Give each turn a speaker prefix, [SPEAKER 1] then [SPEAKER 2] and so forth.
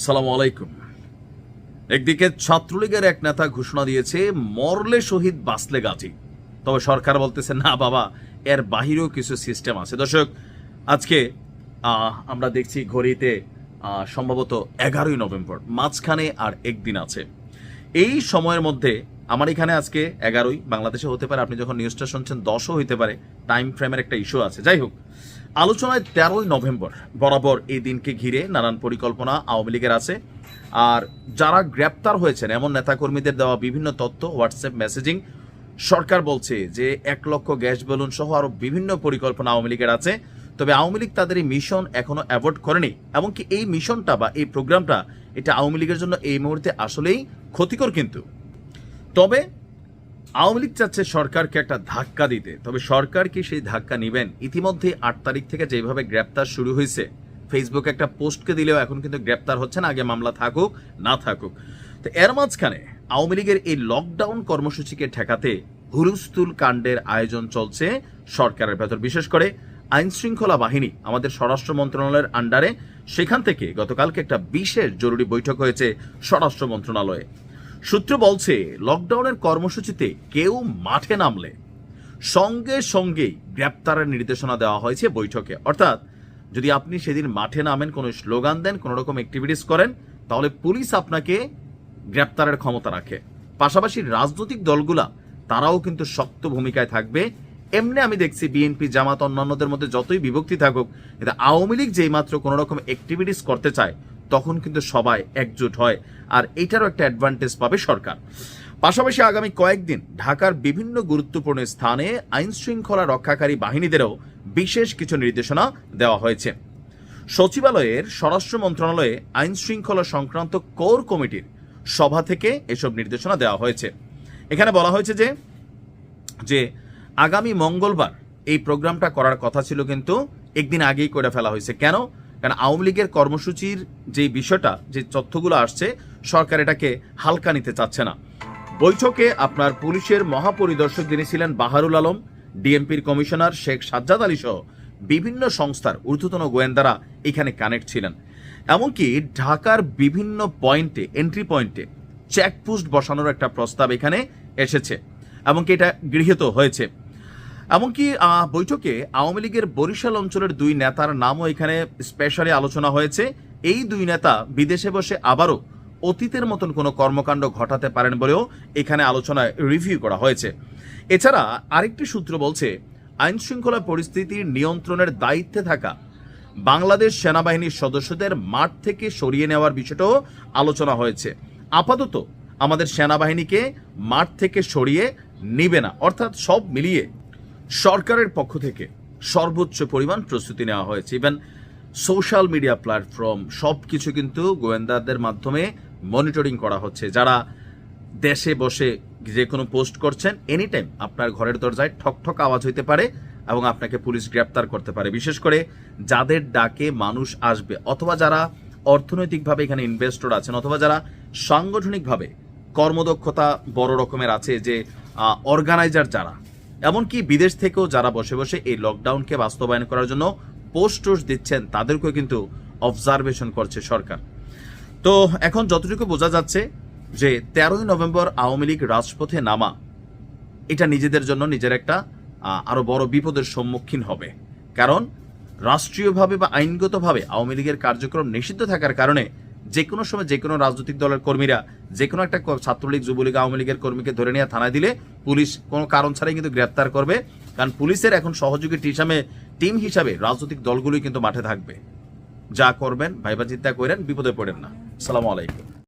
[SPEAKER 1] সালামু আলাইকুম। একদিকে ছাত্রলীগের এক নেতা ঘোষণা দিয়েছে মরলে শহীদ বাঁচলে গাজী, তবে সরকার বলতেছে না বাবা, এর বাহিরেও কিছু সিস্টেম আছে। দর্শক, আজকে আমরা দেখছি ঘড়িতে সম্ভবত 11ই নভেম্বর, মাঝখানে আর একদিন আছে। এই সময়ের মধ্যে আমার এখানে আজকে 11ই, বাংলাদেশে হতে পারে, আপনি যখন নিউজটা শুনছেন 10ও হইতে পারে, টাইম ফ্রেমের একটা ইস্যু আছে। যাই হোক, আলোচনায় 13ই নভেম্বর বরাবর এই দিনকে ঘিরে নানান পরিকল্পনা আওয়ামী লীগের আছে। আর যারা গ্রেপ্তার হয়েছেন এমন নেতাকর্মীদের দেওয়া বিভিন্ন তথ্য, হোয়াটসঅ্যাপ মেসেজিং, সরকার বলছে যে 1 লক্ষ গ্যাস বেলুন সহ আরো বিভিন্ন পরিকল্পনা আওয়ামী লীগের আছে। তবে আওয়ামী লীগ তাদের এই মিশন এখনো অ্যাভয়েড করেনি, এমনকি এই মিশনটা বা এই প্রোগ্রামটা এটা আওয়ামী লীগের জন্য এই মুহূর্তে আসলেই ক্ষতিকর। কিন্তু তবে আওয়ামী লীগ চাচ্ছে সরকারকে একটা ধাক্কা দিতে, তবে সরকার কি সেই ধাক্কা নেবেন? ইতিমধ্যে 8 তারিখ থেকে যেভাবে গ্রেপ্তার শুরু হয়েছে, ফেসবুকে একটা পোস্টকে দিলেও এখন কিন্তু গ্রেপ্তার হচ্ছে না, আগে মামলা থাকুক না থাকুক। তো এর মাঝখানে আওয়ামী লীগের এই লকডাউন কর্মসূচিকে ঠেকাতে হুলস্থুল কাণ্ডের আয়োজন চলছে সরকারের ভেতর, বিশেষ করে আইন শৃঙ্খলা বাহিনী, আমাদের স্বরাষ্ট্র মন্ত্রণালয়ের আন্ডারে। সেখান থেকে গতকালকে একটা বিশেষ জরুরি বৈঠক হয়েছে স্বরাষ্ট্র মন্ত্রণালয়ে। সূত্র বলছে লকডাউনের কর্মসূচিতে কেউ মাঠে নামলে সঙ্গে সঙ্গেই গ্রেপ্তারের নির্দেশনা দেওয়া হয়েছে বৈঠকে। অর্থাৎ যদি আপনি সেদিন মাঠে নামেন, কোনো স্লোগান দেন, কোনো রকম অ্যাক্টিভিটিস করেন, তাহলে পুলিশ আপনাকে গ্রেপ্তারের ক্ষমতা রাখে। পাশাপাশি রাজনৈতিক দলগুলা তারাও কিন্তু শক্ত ভূমিকায় থাকবে। এমনি আমি দেখছি বিএনপি, জামাত, অন্যান্যদের মধ্যে যতই বিভক্তি থাকুক, কিন্তু আওয়ামী লীগ যেই মাত্র কোনো রকম অ্যাক্টিভিটিস করতে চায় তখন কিন্তু সবাই একজোট হয়, আর এইটারও একটা অ্যাডভান্টেজ পাবে সরকার। পাশাপাশি আগামী কয়েকদিন ঢাকার বিভিন্ন গুরুত্বপূর্ণ স্থানে আইন শৃঙ্খলা রক্ষাকারী বাহিনীদেরও বিশেষ কিছু নির্দেশনা দেওয়া হয়েছে। সচিবালয়ের স্বরাষ্ট্র মন্ত্রণালয়ে আইন শৃঙ্খলা সংক্রান্ত কোর কমিটির সভা থেকে এসব নির্দেশনা দেওয়া হয়েছে। এখানে বলা হয়েছে যে আগামী মঙ্গলবার এই প্রোগ্রামটা করার কথা ছিল, কিন্তু একদিন আগেই করে ফেলা হয়েছে। কেন? কারণ আওয়ামী লীগের কর্মসূচির যে বিষয়টা, যে তথ্যগুলো আসছে, সরকার এটাকে হালকা নিতে চাচ্ছে না। বৈঠকে আপনার পুলিশের মহাপরিদর্শক যিনি ছিলেন বাহারুল আলম, ডিএমপির কমিশনার শেখ সাজ্জাদ আলী সহ বিভিন্ন সংস্থার ঊর্ধ্বতন গোয়েন্দারা এখানে কানেক্ট ছিলেন। এমনকি ঢাকার বিভিন্ন পয়েন্টে, এন্ট্রি পয়েন্টে চেকপোস্ট বসানোর একটা প্রস্তাব এখানে এসেছে, এমনকি এটা গৃহীত হয়েছে। এমনকি বৈঠকে আওয়ামী লীগের বরিশাল অঞ্চলের 2 নেতার নামও এখানে স্পেশালি আলোচনা হয়েছে। এই 2 নেতা বিদেশে বসে আবারও অতীতের মতন কোনো কর্মকাণ্ড ঘটাতে পারেন বলেও এখানে আলোচনায় রিভিউ করা হয়েছে। এছাড়া আরেকটি সূত্র বলছে আইন শৃঙ্খলা পরিস্থিতির নিয়ন্ত্রণের দায়িত্বে থাকা বাংলাদেশ সেনাবাহিনীর সদস্যদের মাঠ থেকে সরিয়ে নেওয়ার বিষয়টাও আলোচনা হয়েছে। আপাতত আমাদের সেনাবাহিনীকে মাঠ থেকে সরিয়ে নিবে না, অর্থাৎ সব মিলিয়ে সরকারের পক্ষ থেকে সর্বোচ্চ পরিমাণ প্রস্তুতি নেওয়া হয়েছে। ইভেন সোশ্যাল মিডিয়া প্ল্যাটফর্ম সব কিছু কিন্তু গোয়েন্দাদের মাধ্যমে মনিটরিং করা হচ্ছে। যারা দেশে বসে যে কোনো পোস্ট করছেন, এনি টাইম আপনার ঘরের দরজায় ঠক ঠক আওয়াজ হইতে পারে এবং আপনাকে পুলিশ গ্রেপ্তার করতে পারে। বিশেষ করে যাদের ডাকে মানুষ আসবে, অথবা যারা অর্থনৈতিকভাবে এখানে ইনভেস্টর আছেন, অথবা যারা সাংগঠনিকভাবে কর্মদক্ষতা বড় রকমের আছে, যে অর্গানাইজার যারা, এমনকি বিদেশ থেকেও যারা বসে বসে এই লকডাউনকে বাস্তবায়ন করার জন্য পোস্ট দিচ্ছেন, তাদেরকেও কিন্তু অবজারভেশন করছে সরকার। তো এখন যতটুকু বোঝা যাচ্ছে যে 13ই নভেম্বর আওয়ামী লীগ রাজপথে নামা, এটা নিজেদের জন্য নিজের একটা আরো বড় বিপদের সম্মুখীন হবে। কারণ রাষ্ট্রীয়ভাবে বা আইনগতভাবে আওয়ামী লীগের কার্যক্রম নিষিদ্ধ থাকার কারণে যে কোনো সময় যে কোনো রাজনৈতিক দলের কর্মীরা যে কোনো একটা ছাত্রলীগ, যুবলীগ, আওয়ামী লীগের কর্মীকে ধরে নিয়ে থানায় দিলে পুলিশ কোনো কারণ ছাড়াই কিন্তু গ্রেপ্তার করবে। কারণ পুলিশের এখন সহযোগী টিম হিসাবে রাজনৈতিক দলগুলোই কিন্তু মাঠে থাকবে। যা করবেন ভাইবা চিন্তা করেন, বিপদে পড়েন না। আসসালামু আলাইকুম।